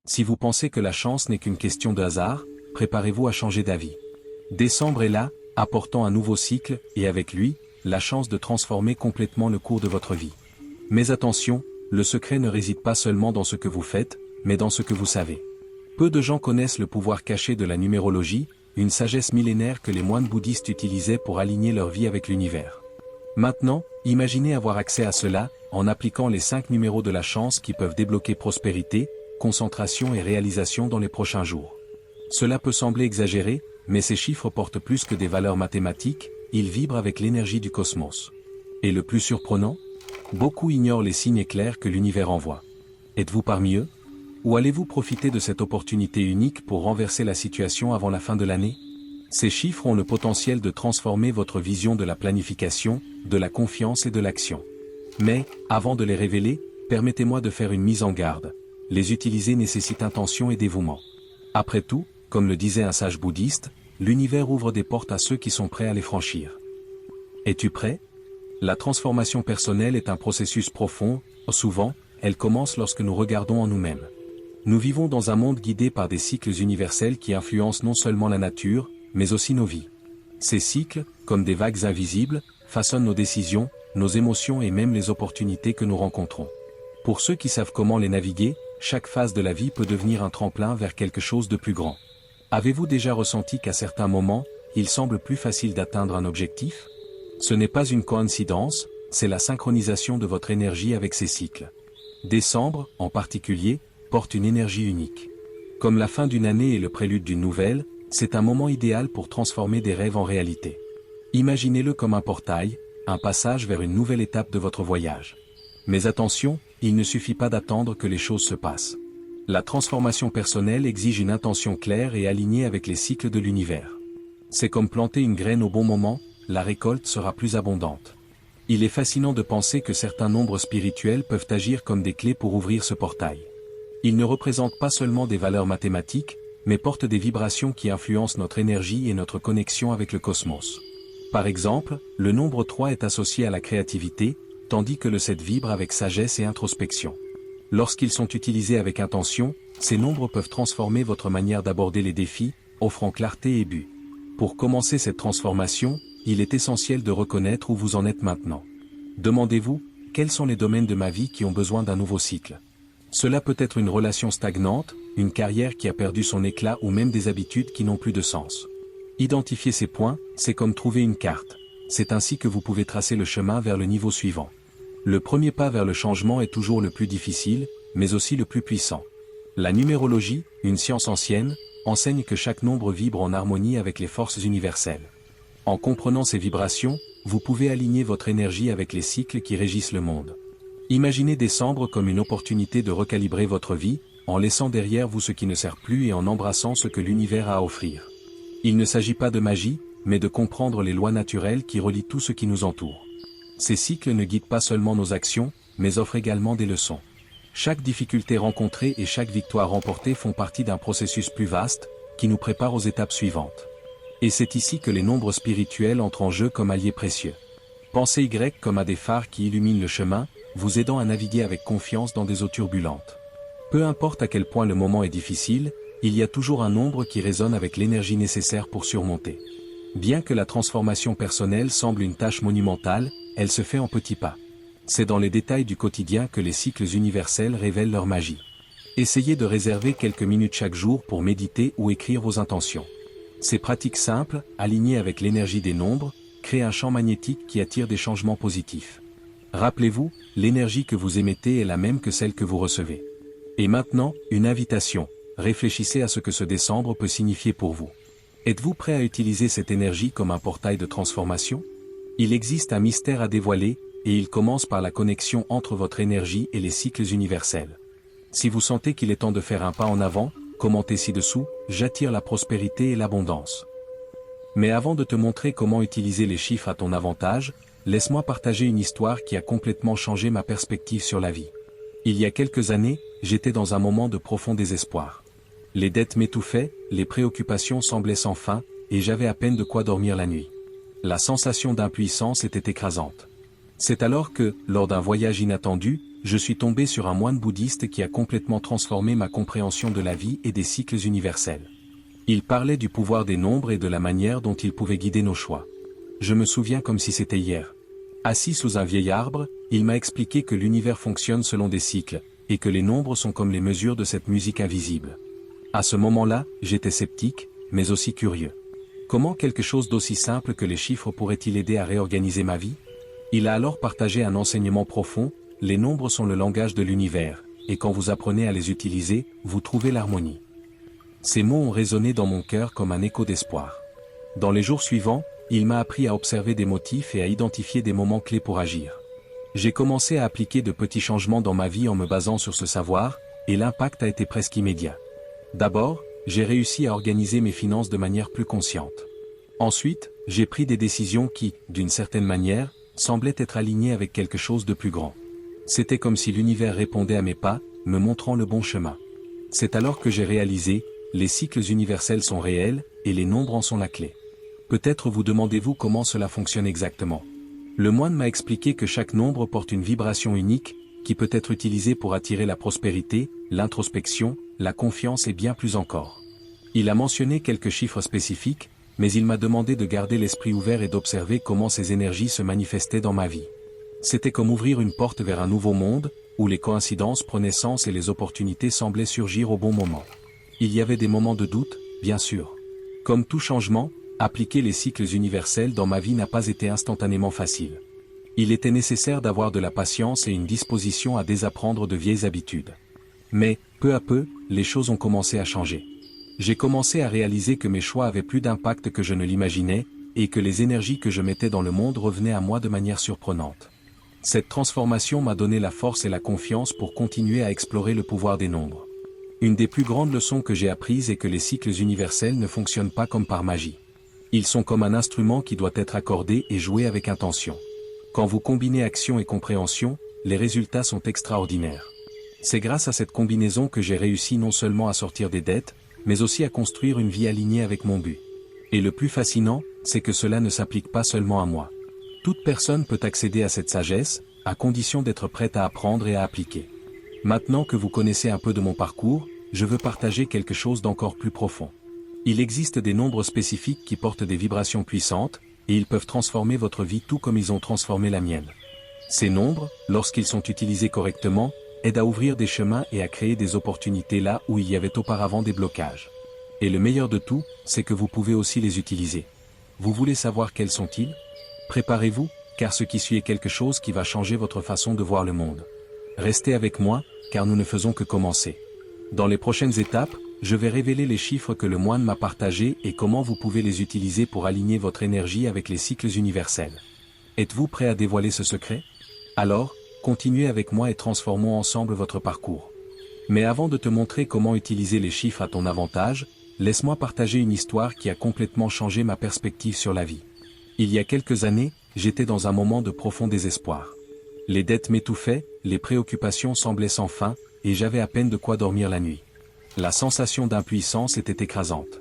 Si vous pensez que la chance n'est qu'une question de hasard, préparez-vous à changer d'avis. Décembre est là, apportant un nouveau cycle, et avec lui, la chance de transformer complètement le cours de votre vie. Mais attention, le secret ne réside pas seulement dans ce que vous faites, mais dans ce que vous savez. Peu de gens connaissent le pouvoir caché de la numérologie, une sagesse millénaire que les moines bouddhistes utilisaient pour aligner leur vie avec l'univers. Maintenant, imaginez avoir accès à cela, en appliquant les 5 numéros de la chance qui peuvent débloquer prospérité, concentration et réalisation dans les prochains jours. Cela peut sembler exagéré, mais ces chiffres portent plus que des valeurs mathématiques, ils vibrent avec l'énergie du cosmos. Et le plus surprenant? Beaucoup ignorent les signes clairs que l'univers envoie. Êtes-vous parmi eux? Ou allez-vous profiter de cette opportunité unique pour renverser la situation avant la fin de l'année? Ces chiffres ont le potentiel de transformer votre vision de la planification, de la confiance et de l'action. Mais, avant de les révéler, permettez-moi de faire une mise en garde. Les utiliser nécessite intention et dévouement. Après tout, comme le disait un sage bouddhiste, l'univers ouvre des portes à ceux qui sont prêts à les franchir. Es-tu prêt? La transformation personnelle est un processus profond, souvent, elle commence lorsque nous regardons en nous-mêmes. Nous vivons dans un monde guidé par des cycles universels qui influencent non seulement la nature, mais aussi nos vies. Ces cycles, comme des vagues invisibles, façonnent nos décisions, nos émotions et même les opportunités que nous rencontrons. Pour ceux qui savent comment les naviguer, chaque phase de la vie peut devenir un tremplin vers quelque chose de plus grand. Avez-vous déjà ressenti qu'à certains moments, il semble plus facile d'atteindre un objectif? Ce n'est pas une coïncidence, c'est la synchronisation de votre énergie avec ces cycles. Décembre, en particulier, porte une énergie unique. Comme la fin d'une année et le prélude d'une nouvelle, c'est un moment idéal pour transformer des rêves en réalité. Imaginez-le comme un portail, un passage vers une nouvelle étape de votre voyage. Mais attention, il ne suffit pas d'attendre que les choses se passent. La transformation personnelle exige une intention claire et alignée avec les cycles de l'univers. C'est comme planter une graine au bon moment, la récolte sera plus abondante. Il est fascinant de penser que certains nombres spirituels peuvent agir comme des clés pour ouvrir ce portail. Ils ne représentent pas seulement des valeurs mathématiques, mais portent des vibrations qui influencent notre énergie et notre connexion avec le cosmos. Par exemple, le nombre 3 est associé à la créativité, tandis que le 7 vibre avec sagesse et introspection. Lorsqu'ils sont utilisés avec intention, ces nombres peuvent transformer votre manière d'aborder les défis, offrant clarté et but. Pour commencer cette transformation, il est essentiel de reconnaître où vous en êtes maintenant. Demandez-vous, quels sont les domaines de ma vie qui ont besoin d'un nouveau cycle? Cela peut être une relation stagnante, une carrière qui a perdu son éclat ou même des habitudes qui n'ont plus de sens. Identifier ces points, c'est comme trouver une carte. C'est ainsi que vous pouvez tracer le chemin vers le niveau suivant. Le premier pas vers le changement est toujours le plus difficile, mais aussi le plus puissant. La numérologie, une science ancienne, enseigne que chaque nombre vibre en harmonie avec les forces universelles. En comprenant ces vibrations, vous pouvez aligner votre énergie avec les cycles qui régissent le monde. Imaginez décembre comme une opportunité de recalibrer votre vie, en laissant derrière vous ce qui ne sert plus et en embrassant ce que l'univers a à offrir. Il ne s'agit pas de magie, mais de comprendre les lois naturelles qui relient tout ce qui nous entoure. Ces cycles ne guident pas seulement nos actions, mais offrent également des leçons. Chaque difficulté rencontrée et chaque victoire remportée font partie d'un processus plus vaste, qui nous prépare aux étapes suivantes. Et c'est ici que les nombres spirituels entrent en jeu comme alliés précieux. Pensez Y comme à des phares qui illuminent le chemin, vous aidant à naviguer avec confiance dans des eaux turbulentes. Peu importe à quel point le moment est difficile, il y a toujours un nombre qui résonne avec l'énergie nécessaire pour surmonter. Bien que la transformation personnelle semble une tâche monumentale, elle se fait en petits pas. C'est dans les détails du quotidien que les cycles universels révèlent leur magie. Essayez de réserver quelques minutes chaque jour pour méditer ou écrire vos intentions. Ces pratiques simples, alignées avec l'énergie des nombres, créent un champ magnétique qui attire des changements positifs. Rappelez-vous, l'énergie que vous émettez est la même que celle que vous recevez. Et maintenant, une invitation. Réfléchissez à ce que ce décembre peut signifier pour vous. Êtes-vous prêt à utiliser cette énergie comme un portail de transformation? Il existe un mystère à dévoiler, et il commence par la connexion entre votre énergie et les cycles universels. Si vous sentez qu'il est temps de faire un pas en avant, commentez ci-dessous, j'attire la prospérité et l'abondance. Mais avant de te montrer comment utiliser les chiffres à ton avantage, laisse-moi partager une histoire qui a complètement changé ma perspective sur la vie. Il y a quelques années, j'étais dans un moment de profond désespoir. Les dettes m'étouffaient, les préoccupations semblaient sans fin, et j'avais à peine de quoi dormir la nuit. La sensation d'impuissance était écrasante. C'est alors que, lors d'un voyage inattendu, je suis tombé sur un moine bouddhiste qui a complètement transformé ma compréhension de la vie et des cycles universels. Il parlait du pouvoir des nombres et de la manière dont ils pouvaient guider nos choix. Je me souviens comme si c'était hier. Assis sous un vieil arbre, il m'a expliqué que l'univers fonctionne selon des cycles, et que les nombres sont comme les mesures de cette musique invisible. À ce moment-là, j'étais sceptique, mais aussi curieux. Comment quelque chose d'aussi simple que les chiffres pourrait-il aider à réorganiser ma vie? Il a alors partagé un enseignement profond: les nombres sont le langage de l'univers, et quand vous apprenez à les utiliser, vous trouvez l'harmonie. Ces mots ont résonné dans mon cœur comme un écho d'espoir. Dans les jours suivants, il m'a appris à observer des motifs et à identifier des moments clés pour agir. J'ai commencé à appliquer de petits changements dans ma vie en me basant sur ce savoir, et l'impact a été presque immédiat. D'abord, j'ai réussi à organiser mes finances de manière plus consciente. Ensuite, j'ai pris des décisions qui, d'une certaine manière, semblaient être alignées avec quelque chose de plus grand. C'était comme si l'univers répondait à mes pas, me montrant le bon chemin. C'est alors que j'ai réalisé: les cycles universels sont réels, et les nombres en sont la clé. Peut-être vous demandez-vous comment cela fonctionne exactement. Le moine m'a expliqué que chaque nombre porte une vibration unique, qui peut être utilisée pour attirer la prospérité, l'introspection, la confiance et bien plus encore. Il a mentionné quelques chiffres spécifiques, mais il m'a demandé de garder l'esprit ouvert et d'observer comment ces énergies se manifestaient dans ma vie. C'était comme ouvrir une porte vers un nouveau monde, où les coïncidences prenaient sens et les opportunités semblaient surgir au bon moment. Il y avait des moments de doute, bien sûr. Comme tout changement, appliquer les cycles universels dans ma vie n'a pas été instantanément facile. Il était nécessaire d'avoir de la patience et une disposition à désapprendre de vieilles habitudes. Mais, peu à peu, les choses ont commencé à changer. J'ai commencé à réaliser que mes choix avaient plus d'impact que je ne l'imaginais, et que les énergies que je mettais dans le monde revenaient à moi de manière surprenante. Cette transformation m'a donné la force et la confiance pour continuer à explorer le pouvoir des nombres. Une des plus grandes leçons que j'ai apprises est que les cycles universels ne fonctionnent pas comme par magie. Ils sont comme un instrument qui doit être accordé et joué avec intention. Quand vous combinez action et compréhension, les résultats sont extraordinaires. C'est grâce à cette combinaison que j'ai réussi non seulement à sortir des dettes, mais aussi à construire une vie alignée avec mon but. Et le plus fascinant, c'est que cela ne s'applique pas seulement à moi. Toute personne peut accéder à cette sagesse, à condition d'être prête à apprendre et à appliquer. Maintenant que vous connaissez un peu de mon parcours, je veux partager quelque chose d'encore plus profond. Il existe des nombres spécifiques qui portent des vibrations puissantes, et ils peuvent transformer votre vie tout comme ils ont transformé la mienne. Ces nombres, lorsqu'ils sont utilisés correctement, aident à ouvrir des chemins et à créer des opportunités là où il y avait auparavant des blocages. Et le meilleur de tout, c'est que vous pouvez aussi les utiliser. Vous voulez savoir quels sont-ils? Préparez-vous, car ce qui suit est quelque chose qui va changer votre façon de voir le monde. Restez avec moi, car nous ne faisons que commencer. Dans les prochaines étapes, je vais révéler les chiffres que le moine m'a partagés et comment vous pouvez les utiliser pour aligner votre énergie avec les cycles universels. Êtes-vous prêt à dévoiler ce secret? Alors, continuez avec moi et transformons ensemble votre parcours. Mais avant de te montrer comment utiliser les chiffres à ton avantage, laisse-moi partager une histoire qui a complètement changé ma perspective sur la vie. Il y a quelques années, j'étais dans un moment de profond désespoir. Les dettes m'étouffaient, les préoccupations semblaient sans fin, et j'avais à peine de quoi dormir la nuit. La sensation d'impuissance était écrasante.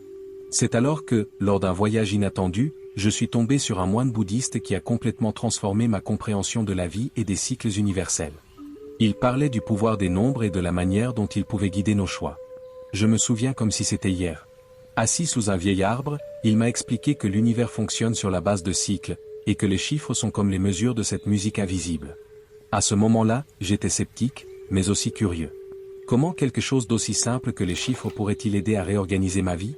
C'est alors que, lors d'un voyage inattendu, je suis tombé sur un moine bouddhiste qui a complètement transformé ma compréhension de la vie et des cycles universels. Il parlait du pouvoir des nombres et de la manière dont ils pouvaient guider nos choix. Je me souviens comme si c'était hier. Assis sous un vieil arbre, il m'a expliqué que l'univers fonctionne sur la base de cycles, et que les chiffres sont comme les mesures de cette musique invisible. À ce moment-là, j'étais sceptique, mais aussi curieux. Comment quelque chose d'aussi simple que les chiffres pourrait-il aider à réorganiser ma vie?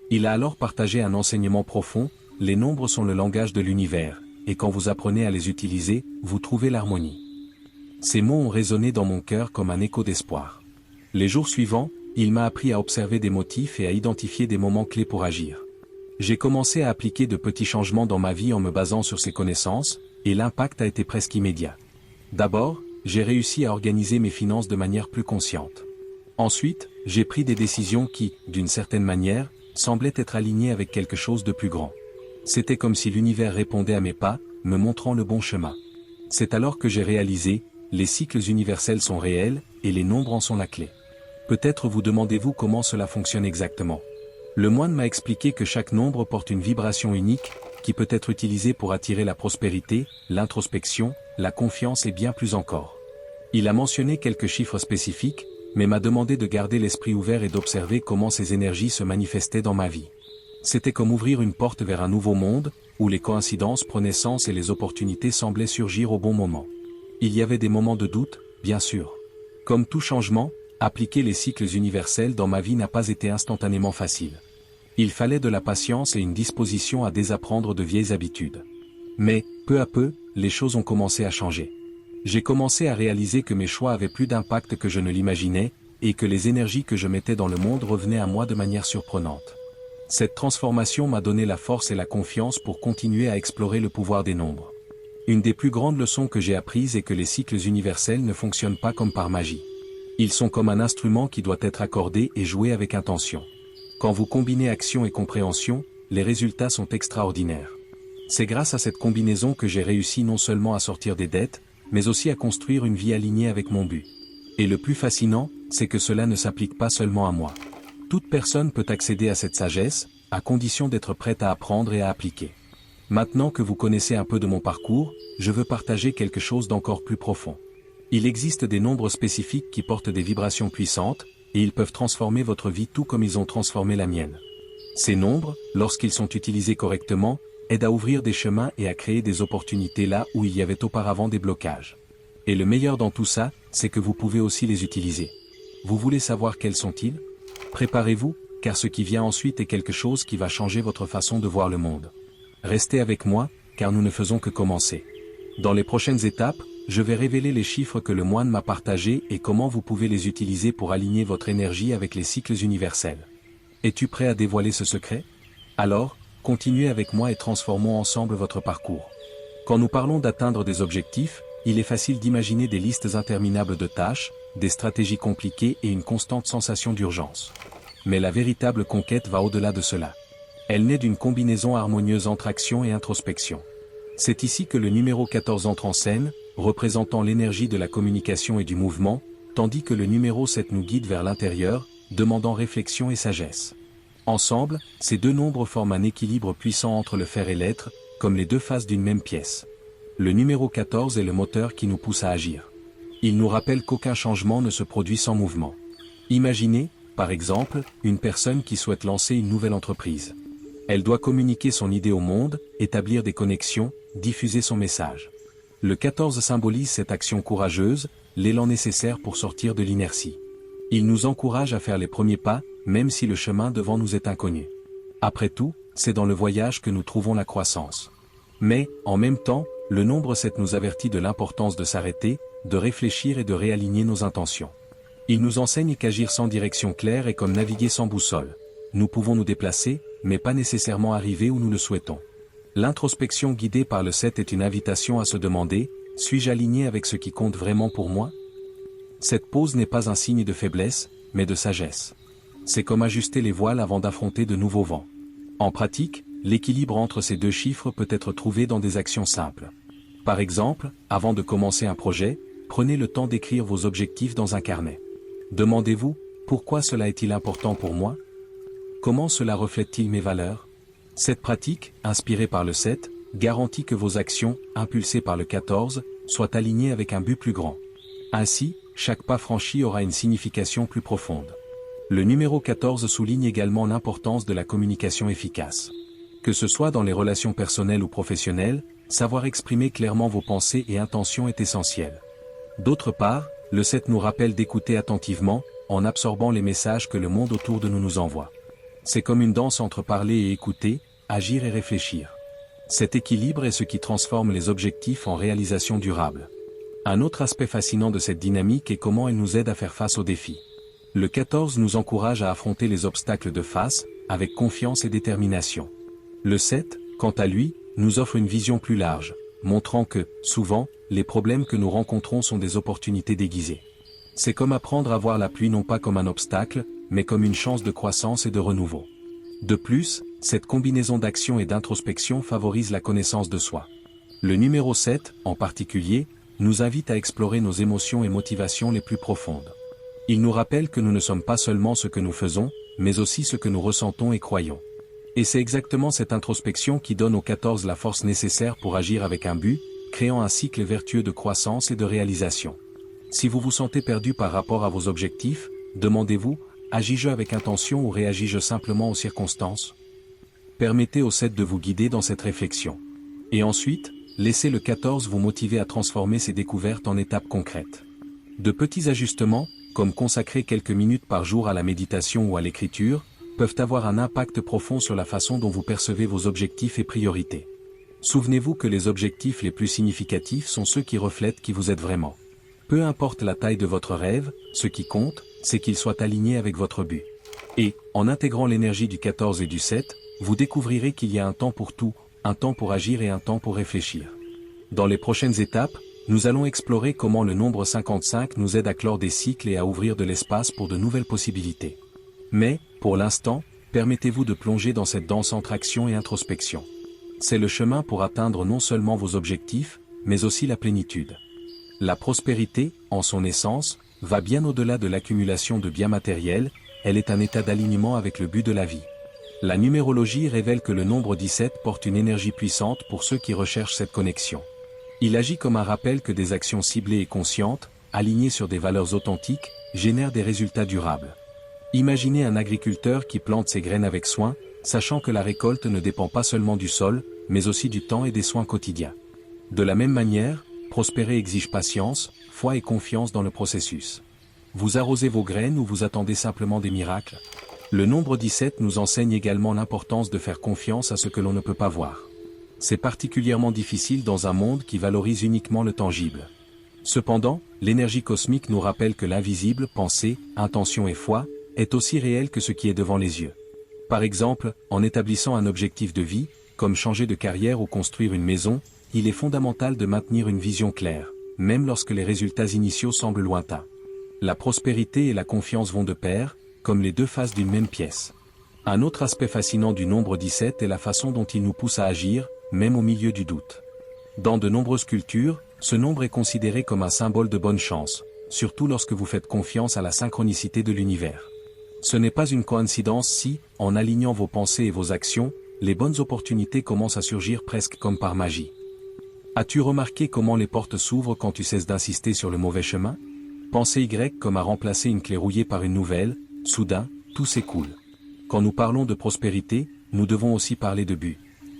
Il a alors partagé un enseignement profond: les nombres sont le langage de l'univers, et quand vous apprenez à les utiliser, vous trouvez l'harmonie. Ces mots ont résonné dans mon cœur comme un écho d'espoir. Les jours suivants, il m'a appris à observer des motifs et à identifier des moments clés pour agir. J'ai commencé à appliquer de petits changements dans ma vie en me basant sur ces connaissances, et l'impact a été presque immédiat. D'abord, j'ai réussi à organiser mes finances de manière plus consciente. Ensuite, j'ai pris des décisions qui, d'une certaine manière, semblaient être alignées avec quelque chose de plus grand. C'était comme si l'univers répondait à mes pas, me montrant le bon chemin. C'est alors que j'ai réalisé: les cycles universels sont réels, et les nombres en sont la clé. Peut-être vous demandez-vous comment cela fonctionne exactement. Le moine m'a expliqué que chaque nombre porte une vibration unique, qui peut être utilisée pour attirer la prospérité, l'introspection, la confiance et bien plus encore. Il a mentionné quelques chiffres spécifiques, mais m'a demandé de garder l'esprit ouvert et d'observer comment ces énergies se manifestaient dans ma vie. C'était comme ouvrir une porte vers un nouveau monde, où les coïncidences prenaient sens et les opportunités semblaient surgir au bon moment. Il y avait des moments de doute, bien sûr. Comme tout changement, appliquer les cycles universels dans ma vie n'a pas été instantanément facile. Il fallait de la patience et une disposition à désapprendre de vieilles habitudes. Mais, peu à peu, les choses ont commencé à changer. J'ai commencé à réaliser que mes choix avaient plus d'impact que je ne l'imaginais, et que les énergies que je mettais dans le monde revenaient à moi de manière surprenante. Cette transformation m'a donné la force et la confiance pour continuer à explorer le pouvoir des nombres. Une des plus grandes leçons que j'ai apprises est que les cycles universels ne fonctionnent pas comme par magie. Ils sont comme un instrument qui doit être accordé et joué avec intention. Quand vous combinez action et compréhension, les résultats sont extraordinaires. C'est grâce à cette combinaison que j'ai réussi non seulement à sortir des dettes, mais aussi à construire une vie alignée avec mon but. Et le plus fascinant, c'est que cela ne s'applique pas seulement à moi. Toute personne peut accéder à cette sagesse, à condition d'être prête à apprendre et à appliquer. Maintenant que vous connaissez un peu de mon parcours, je veux partager quelque chose d'encore plus profond. Il existe des nombres spécifiques qui portent des vibrations puissantes, et ils peuvent transformer votre vie tout comme ils ont transformé la mienne. Ces nombres, lorsqu'ils sont utilisés correctement, aident à ouvrir des chemins et à créer des opportunités là où il y avait auparavant des blocages. Et le meilleur dans tout ça, c'est que vous pouvez aussi les utiliser. Vous voulez savoir quels sont-ils ? Préparez-vous, car ce qui vient ensuite est quelque chose qui va changer votre façon de voir le monde. Restez avec moi, car nous ne faisons que commencer. Dans les prochaines étapes, je vais révéler les chiffres que le moine m'a partagés et comment vous pouvez les utiliser pour aligner votre énergie avec les cycles universels. Es-tu prêt à dévoiler ce secret ? Alors, continuez avec moi et transformons ensemble votre parcours. Quand nous parlons d'atteindre des objectifs, il est facile d'imaginer des listes interminables de tâches, des stratégies compliquées et une constante sensation d'urgence. Mais la véritable conquête va au-delà de cela. Elle naît d'une combinaison harmonieuse entre action et introspection. C'est ici que le numéro 14 entre en scène, représentant l'énergie de la communication et du mouvement, tandis que le numéro 7 nous guide vers l'intérieur, demandant réflexion et sagesse. Ensemble, ces deux nombres forment un équilibre puissant entre le faire et l'être, comme les deux faces d'une même pièce. Le numéro 14 est le moteur qui nous pousse à agir. Il nous rappelle qu'aucun changement ne se produit sans mouvement. Imaginez, par exemple, une personne qui souhaite lancer une nouvelle entreprise. Elle doit communiquer son idée au monde, établir des connexions, diffuser son message. Le 14 symbolise cette action courageuse, l'élan nécessaire pour sortir de l'inertie. Il nous encourage à faire les premiers pas, même si le chemin devant nous est inconnu. Après tout, c'est dans le voyage que nous trouvons la croissance. Mais, en même temps, le nombre 7 nous avertit de l'importance de s'arrêter, de réfléchir et de réaligner nos intentions. Il nous enseigne qu'agir sans direction claire est comme naviguer sans boussole. Nous pouvons nous déplacer, mais pas nécessairement arriver où nous le souhaitons. L'introspection guidée par le 7 est une invitation à se demander, suis-je aligné avec ce qui compte vraiment pour moi ? Cette pause n'est pas un signe de faiblesse, mais de sagesse. C'est comme ajuster les voiles avant d'affronter de nouveaux vents. En pratique, l'équilibre entre ces deux chiffres peut être trouvé dans des actions simples. Par exemple, avant de commencer un projet, prenez le temps d'écrire vos objectifs dans un carnet. Demandez-vous, pourquoi cela est-il important pour moi ? Comment cela reflète-t-il mes valeurs ? Cette pratique, inspirée par le 7, garantit que vos actions, impulsées par le 14, soient alignées avec un but plus grand. Ainsi, chaque pas franchi aura une signification plus profonde. Le numéro 14 souligne également l'importance de la communication efficace. Que ce soit dans les relations personnelles ou professionnelles, savoir exprimer clairement vos pensées et intentions est essentiel. D'autre part, le 7 nous rappelle d'écouter attentivement, en absorbant les messages que le monde autour de nous nous envoie. C'est comme une danse entre parler et écouter, agir et réfléchir. Cet équilibre est ce qui transforme les objectifs en réalisations durables. Un autre aspect fascinant de cette dynamique est comment elle nous aide à faire face aux défis. Le 14 nous encourage à affronter les obstacles de face, avec confiance et détermination. Le 7, quant à lui, nous offre une vision plus large, montrant que, souvent, les problèmes que nous rencontrons sont des opportunités déguisées. C'est comme apprendre à voir la pluie non pas comme un obstacle, mais comme une chance de croissance et de renouveau. De plus, cette combinaison d'action et d'introspection favorise la connaissance de soi. Le numéro 7, en particulier, nous invite à explorer nos émotions et motivations les plus profondes. Il nous rappelle que nous ne sommes pas seulement ce que nous faisons, mais aussi ce que nous ressentons et croyons. Et c'est exactement cette introspection qui donne au 14 la force nécessaire pour agir avec un but, créant un cycle vertueux de croissance et de réalisation. Si vous vous sentez perdu par rapport à vos objectifs, demandez-vous, agis-je avec intention ou réagis-je simplement aux circonstances? Permettez au 7 de vous guider dans cette réflexion. Et ensuite, laissez le 14 vous motiver à transformer ces découvertes en étapes concrètes. De petits ajustements, comme consacrer quelques minutes par jour à la méditation ou à l'écriture, peuvent avoir un impact profond sur la façon dont vous percevez vos objectifs et priorités. Souvenez-vous que les objectifs les plus significatifs sont ceux qui reflètent qui vous êtes vraiment. Peu importe la taille de votre rêve, ce qui compte, c'est qu'il soit aligné avec votre but. Et, en intégrant l'énergie du 14 et du 7, vous découvrirez qu'il y a un temps pour tout, un temps pour agir et un temps pour réfléchir. Dans les prochaines étapes, nous allons explorer comment le nombre 55 nous aide à clore des cycles et à ouvrir de l'espace pour de nouvelles possibilités. Mais, pour l'instant, permettez-vous de plonger dans cette danse entre action et introspection. C'est le chemin pour atteindre non seulement vos objectifs, mais aussi la plénitude. La prospérité, en son essence, va bien au-delà de l'accumulation de biens matériels, elle est un état d'alignement avec le but de la vie. La numérologie révèle que le nombre 17 porte une énergie puissante pour ceux qui recherchent cette connexion. Il agit comme un rappel que des actions ciblées et conscientes, alignées sur des valeurs authentiques, génèrent des résultats durables. Imaginez un agriculteur qui plante ses graines avec soin, sachant que la récolte ne dépend pas seulement du sol, mais aussi du temps et des soins quotidiens. De la même manière, prospérer exige patience, foi et confiance dans le processus. Vous arrosez vos graines ou vous attendez simplement des miracles? Le nombre 17 nous enseigne également l'importance de faire confiance à ce que l'on ne peut pas voir. C'est particulièrement difficile dans un monde qui valorise uniquement le tangible. Cependant, l'énergie cosmique nous rappelle que l'invisible, pensée, intention et foi, est aussi réel que ce qui est devant les yeux. Par exemple, en établissant un objectif de vie, comme changer de carrière ou construire une maison, il est fondamental de maintenir une vision claire, même lorsque les résultats initiaux semblent lointains. La prospérité et la confiance vont de pair, comme les deux faces d'une même pièce. Un autre aspect fascinant du nombre 17 est la façon dont il nous pousse à agir, même au milieu du doute. Dans de nombreuses cultures, ce nombre est considéré comme un symbole de bonne chance, surtout lorsque vous faites confiance à la synchronicité de l'univers. Ce n'est pas une coïncidence si, en alignant vos pensées et vos actions, les bonnes opportunités commencent à surgir presque comme par magie. As-tu remarqué comment les portes s'ouvrent quand tu cesses d'insister sur le mauvais chemin? Pensez Y comme à remplacer une clé rouillée par une nouvelle, soudain, tout s'écoule. Quand nous parlons de prospérité, nous devons aussi parler de but.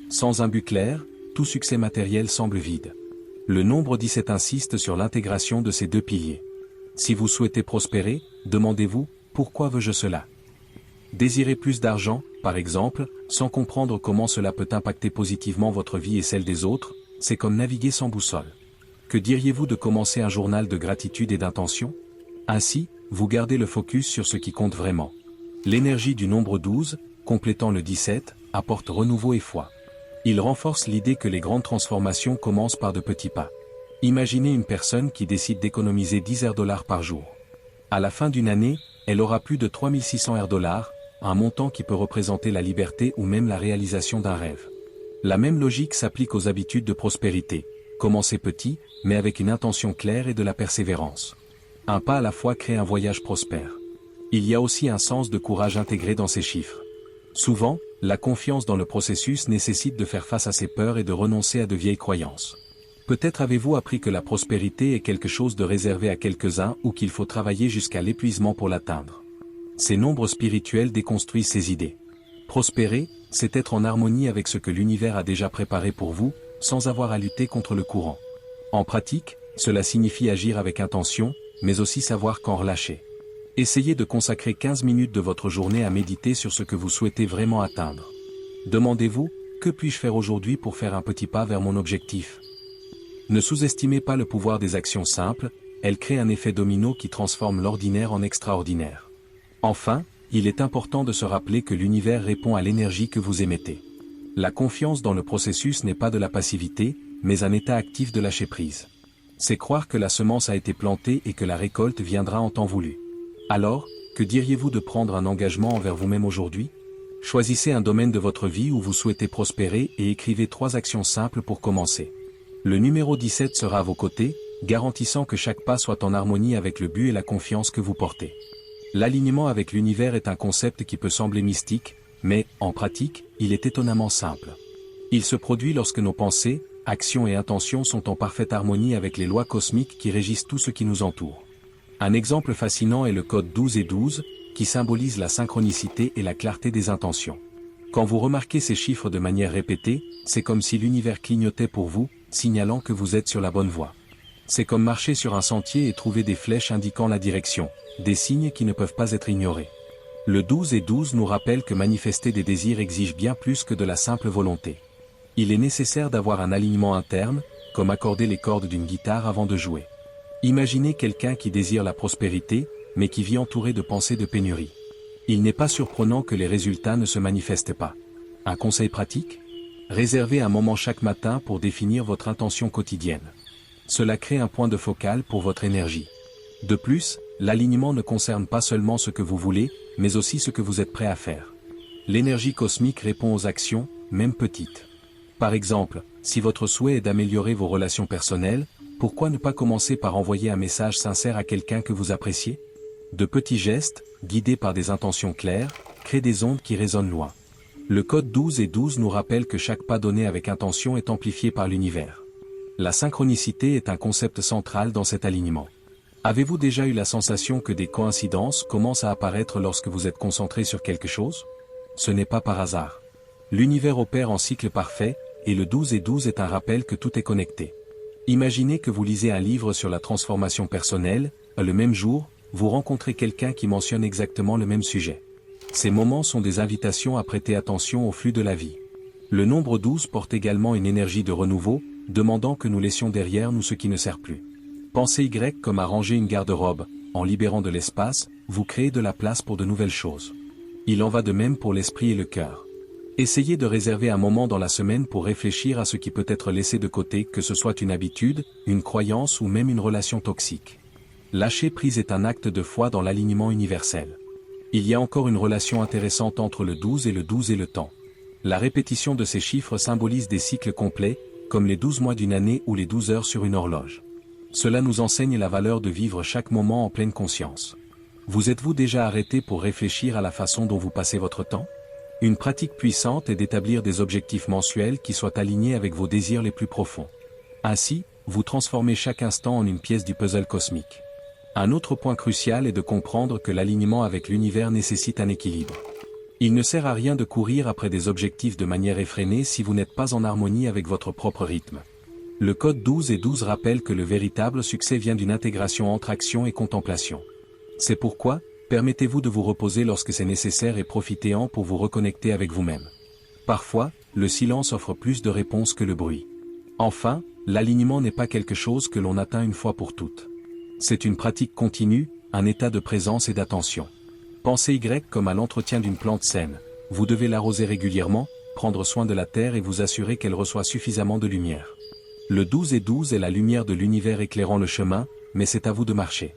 Sans un but clair, tout succès matériel semble vide. Le nombre 17 insiste sur l'intégration de ces deux piliers. Si vous souhaitez prospérer, demandez-vous, pourquoi veux-je cela? Désirez plus d'argent, par exemple, sans comprendre comment cela peut impacter positivement votre vie et celle des autres, c'est comme naviguer sans boussole. Que diriez-vous de commencer un journal de gratitude et d'intention? Ainsi, vous gardez le focus sur ce qui compte vraiment. L'énergie du nombre 12, complétant le 17, apporte renouveau et foi. Il renforce l'idée que les grandes transformations commencent par de petits pas. Imaginez une personne qui décide d'économiser 10 $ par jour. À la fin d'une année, elle aura plus de 3600 $, un montant qui peut représenter la liberté ou même la réalisation d'un rêve. La même logique s'applique aux habitudes de prospérité. Commencez petit, mais avec une intention claire et de la persévérance. Un pas à la fois crée un voyage prospère. Il y a aussi un sens de courage intégré dans ces chiffres. Souvent, la confiance dans le processus nécessite de faire face à ses peurs et de renoncer à de vieilles croyances. Peut-être avez-vous appris que la prospérité est quelque chose de réservé à quelques-uns ou qu'il faut travailler jusqu'à l'épuisement pour l'atteindre. Ces nombres spirituels déconstruisent ces idées. Prospérer, c'est être en harmonie avec ce que l'univers a déjà préparé pour vous, sans avoir à lutter contre le courant. En pratique, cela signifie agir avec intention, mais aussi savoir quand relâcher. Essayez de consacrer 15 minutes de votre journée à méditer sur ce que vous souhaitez vraiment atteindre. Demandez-vous, que puis-je faire aujourd'hui pour faire un petit pas vers mon objectif? Ne sous-estimez pas le pouvoir des actions simples, elles créent un effet domino qui transforme l'ordinaire en extraordinaire. Enfin, il est important de se rappeler que l'univers répond à l'énergie que vous émettez. La confiance dans le processus n'est pas de la passivité, mais un état actif de lâcher prise. C'est croire que la semence a été plantée et que la récolte viendra en temps voulu. Alors, que diriez-vous de prendre un engagement envers vous-même aujourd'hui? Choisissez un domaine de votre vie où vous souhaitez prospérer et écrivez 3 actions simples pour commencer. Le numéro 17 sera à vos côtés, garantissant que chaque pas soit en harmonie avec le but et la confiance que vous portez. L'alignement avec l'univers est un concept qui peut sembler mystique, mais, en pratique, il est étonnamment simple. Il se produit lorsque nos pensées, actions et intentions sont en parfaite harmonie avec les lois cosmiques qui régissent tout ce qui nous entoure. Un exemple fascinant est le code 12 et 12, qui symbolise la synchronicité et la clarté des intentions. Quand vous remarquez ces chiffres de manière répétée, c'est comme si l'univers clignotait pour vous, signalant que vous êtes sur la bonne voie. C'est comme marcher sur un sentier et trouver des flèches indiquant la direction, des signes qui ne peuvent pas être ignorés. Le 12 et 12 nous rappellent que manifester des désirs exige bien plus que de la simple volonté. Il est nécessaire d'avoir un alignement interne, comme accorder les cordes d'une guitare avant de jouer. Imaginez quelqu'un qui désire la prospérité, mais qui vit entouré de pensées de pénurie. Il n'est pas surprenant que les résultats ne se manifestent pas. Un conseil pratique ? Réservez un moment chaque matin pour définir votre intention quotidienne. Cela crée un point de focal pour votre énergie. De plus, l'alignement ne concerne pas seulement ce que vous voulez, mais aussi ce que vous êtes prêt à faire. L'énergie cosmique répond aux actions, même petites. Par exemple, si votre souhait est d'améliorer vos relations personnelles, pourquoi ne pas commencer par envoyer un message sincère à quelqu'un que vous appréciez ? De petits gestes, guidés par des intentions claires, créent des ondes qui résonnent loin. Le code 12 et 12 nous rappelle que chaque pas donné avec intention est amplifié par l'univers. La synchronicité est un concept central dans cet alignement. Avez-vous déjà eu la sensation que des coïncidences commencent à apparaître lorsque vous êtes concentré sur quelque chose ? Ce n'est pas par hasard. L'univers opère en cycle parfait, et le 12 et 12 est un rappel que tout est connecté. Imaginez que vous lisez un livre sur la transformation personnelle, le même jour, vous rencontrez quelqu'un qui mentionne exactement le même sujet. Ces moments sont des invitations à prêter attention au flux de la vie. Le nombre 12 porte également une énergie de renouveau, demandant que nous laissions derrière nous ce qui ne sert plus. Pensez Y comme à ranger une garde-robe, en libérant de l'espace, vous créez de la place pour de nouvelles choses. Il en va de même pour l'esprit et le cœur. Essayez de réserver un moment dans la semaine pour réfléchir à ce qui peut être laissé de côté, que ce soit une habitude, une croyance ou même une relation toxique. Lâcher prise est un acte de foi dans l'alignement universel. Il y a encore une relation intéressante entre le 12 et le temps. La répétition de ces chiffres symbolise des cycles complets, comme les 12 mois d'une année ou les 12 heures sur une horloge. Cela nous enseigne la valeur de vivre chaque moment en pleine conscience. Vous êtes-vous déjà arrêté pour réfléchir à la façon dont vous passez votre temps ? Une pratique puissante est d'établir des objectifs mensuels qui soient alignés avec vos désirs les plus profonds. Ainsi, vous transformez chaque instant en une pièce du puzzle cosmique. Un autre point crucial est de comprendre que l'alignement avec l'univers nécessite un équilibre. Il ne sert à rien de courir après des objectifs de manière effrénée si vous n'êtes pas en harmonie avec votre propre rythme. Le code 12 et 12 rappelle que le véritable succès vient d'une intégration entre action et contemplation. C'est pourquoi, permettez-vous de vous reposer lorsque c'est nécessaire et profitez-en pour vous reconnecter avec vous-même. Parfois, le silence offre plus de réponses que le bruit. Enfin, l'alignement n'est pas quelque chose que l'on atteint une fois pour toutes. C'est une pratique continue, un état de présence et d'attention. Pensez Y comme à l'entretien d'une plante saine. Vous devez l'arroser régulièrement, prendre soin de la terre et vous assurer qu'elle reçoit suffisamment de lumière. Le 12 et 12 est la lumière de l'univers éclairant le chemin, mais c'est à vous de marcher.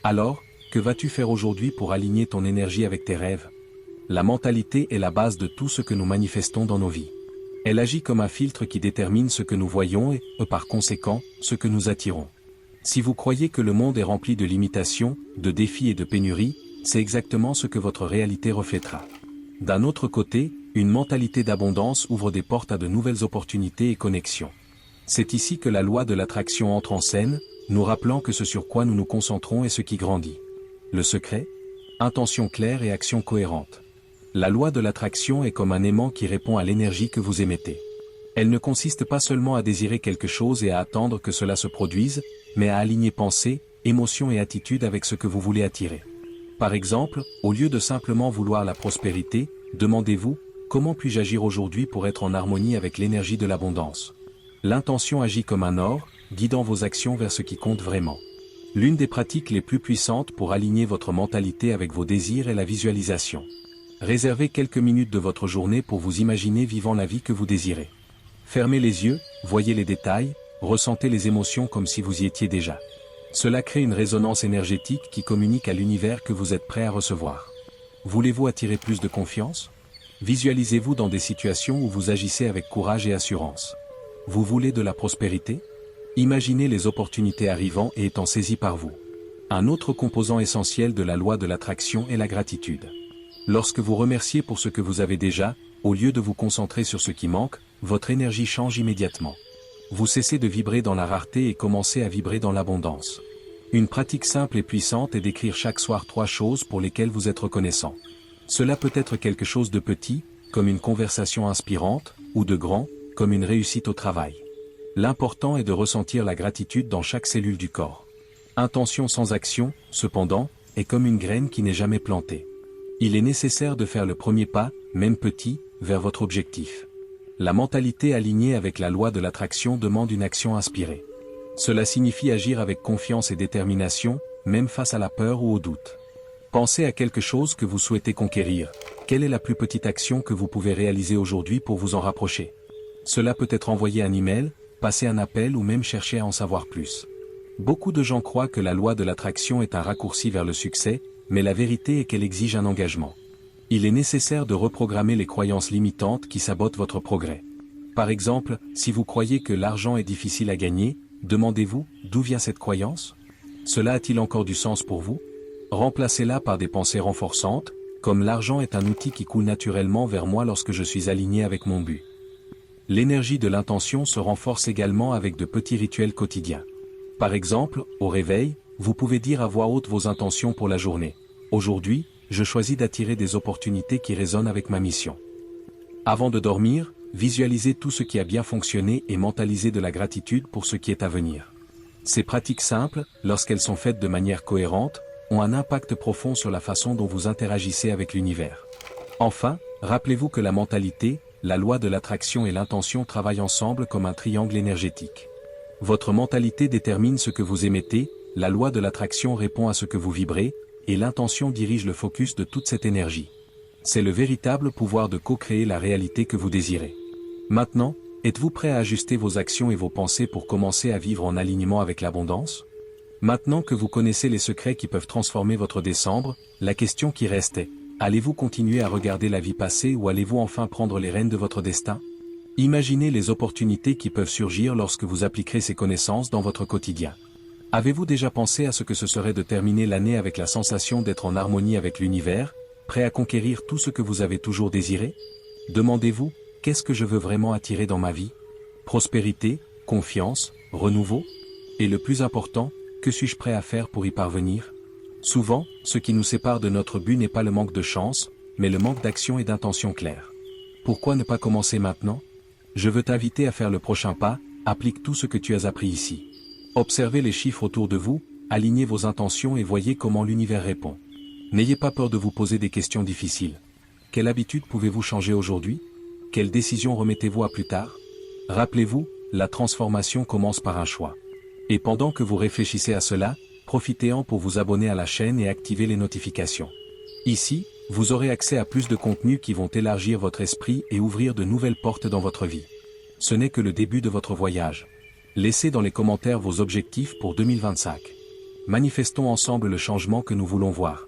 Alors, que vas-tu faire aujourd'hui pour aligner ton énergie avec tes rêves ? La mentalité est la base de tout ce que nous manifestons dans nos vies. Elle agit comme un filtre qui détermine ce que nous voyons et, par conséquent, ce que nous attirons. Si vous croyez que le monde est rempli de limitations, de défis et de pénuries, c'est exactement ce que votre réalité reflètera. D'un autre côté, une mentalité d'abondance ouvre des portes à de nouvelles opportunités et connexions. C'est ici que la loi de l'attraction entre en scène, nous rappelant que ce sur quoi nous nous concentrons est ce qui grandit. Le secret ? Intention claire et action cohérente. La loi de l'attraction est comme un aimant qui répond à l'énergie que vous émettez. Elle ne consiste pas seulement à désirer quelque chose et à attendre que cela se produise, mais à aligner pensée, émotion et attitude avec ce que vous voulez attirer. Par exemple, au lieu de simplement vouloir la prospérité, demandez-vous, comment puis-je agir aujourd'hui pour être en harmonie avec l'énergie de l'abondance ? L'intention agit comme un or, guidant vos actions vers ce qui compte vraiment. L'une des pratiques les plus puissantes pour aligner votre mentalité avec vos désirs est la visualisation. Réservez quelques minutes de votre journée pour vous imaginer vivant la vie que vous désirez. Fermez les yeux, voyez les détails, ressentez les émotions comme si vous y étiez déjà. Cela crée une résonance énergétique qui communique à l'univers que vous êtes prêt à recevoir. Voulez-vous attirer plus de confiance ? Visualisez-vous dans des situations où vous agissez avec courage et assurance. Vous voulez de la prospérité ? Imaginez les opportunités arrivant et étant saisies par vous. Un autre composant essentiel de la loi de l'attraction est la gratitude. Lorsque vous remerciez pour ce que vous avez déjà, au lieu de vous concentrer sur ce qui manque, votre énergie change immédiatement. Vous cessez de vibrer dans la rareté et commencez à vibrer dans l'abondance. Une pratique simple et puissante est d'écrire chaque soir 3 choses pour lesquelles vous êtes reconnaissant. Cela peut être quelque chose de petit, comme une conversation inspirante, ou de grand, comme une réussite au travail. L'important est de ressentir la gratitude dans chaque cellule du corps. Intention sans action, cependant, est comme une graine qui n'est jamais plantée. Il est nécessaire de faire le premier pas, même petit, vers votre objectif. La mentalité alignée avec la loi de l'attraction demande une action inspirée. Cela signifie agir avec confiance et détermination, même face à la peur ou au doute. Pensez à quelque chose que vous souhaitez conquérir. Quelle est la plus petite action que vous pouvez réaliser aujourd'hui pour vous en rapprocher? Cela peut être envoyer un email, passer un appel ou même chercher à en savoir plus. Beaucoup de gens croient que la loi de l'attraction est un raccourci vers le succès, mais la vérité est qu'elle exige un engagement. Il est nécessaire de reprogrammer les croyances limitantes qui sabotent votre progrès. Par exemple, si vous croyez que l'argent est difficile à gagner, demandez-vous, d'où vient cette croyance? Cela a-t-il encore du sens pour vous? Remplacez-la par des pensées renforçantes, comme l'argent est un outil qui coule naturellement vers moi lorsque je suis aligné avec mon but. L'énergie de l'intention se renforce également avec de petits rituels quotidiens. Par exemple, au réveil, vous pouvez dire à voix haute vos intentions pour la journée. Aujourd'hui, je choisis d'attirer des opportunités qui résonnent avec ma mission. Avant de dormir, visualisez tout ce qui a bien fonctionné et mentalisez de la gratitude pour ce qui est à venir. Ces pratiques simples, lorsqu'elles sont faites de manière cohérente, ont un impact profond sur la façon dont vous interagissez avec l'univers. Enfin, rappelez-vous que la mentalité, la loi de l'attraction et l'intention travaillent ensemble comme un triangle énergétique. Votre mentalité détermine ce que vous émettez, la loi de l'attraction répond à ce que vous vibrez, et l'intention dirige le focus de toute cette énergie. C'est le véritable pouvoir de co-créer la réalité que vous désirez. Maintenant, êtes-vous prêt à ajuster vos actions et vos pensées pour commencer à vivre en alignement avec l'abondance? Maintenant que vous connaissez les secrets qui peuvent transformer votre décembre, la question qui reste est, allez-vous continuer à regarder la vie passer ou allez-vous enfin prendre les rênes de votre destin? Imaginez les opportunités qui peuvent surgir lorsque vous appliquerez ces connaissances dans votre quotidien. Avez-vous déjà pensé à ce que ce serait de terminer l'année avec la sensation d'être en harmonie avec l'univers, prêt à conquérir tout ce que vous avez toujours désiré? Demandez-vous, qu'est-ce que je veux vraiment attirer dans ma vie? Prospérité, confiance, renouveau? Et le plus important, que suis-je prêt à faire pour y parvenir? Souvent, ce qui nous sépare de notre but n'est pas le manque de chance, mais le manque d'action et d'intention claire. Pourquoi ne pas commencer maintenant? Je veux t'inviter à faire le prochain pas, applique tout ce que tu as appris ici. Observez les chiffres autour de vous, alignez vos intentions et voyez comment l'univers répond. N'ayez pas peur de vous poser des questions difficiles. Quelle habitude pouvez-vous changer aujourd'hui? Quelle décision remettez-vous à plus tard? Rappelez-vous, la transformation commence par un choix. Et pendant que vous réfléchissez à cela, profitez-en pour vous abonner à la chaîne et activer les notifications. Ici, vous aurez accès à plus de contenus qui vont élargir votre esprit et ouvrir de nouvelles portes dans votre vie. Ce n'est que le début de votre voyage. Laissez dans les commentaires vos objectifs pour 2025. Manifestons ensemble le changement que nous voulons voir.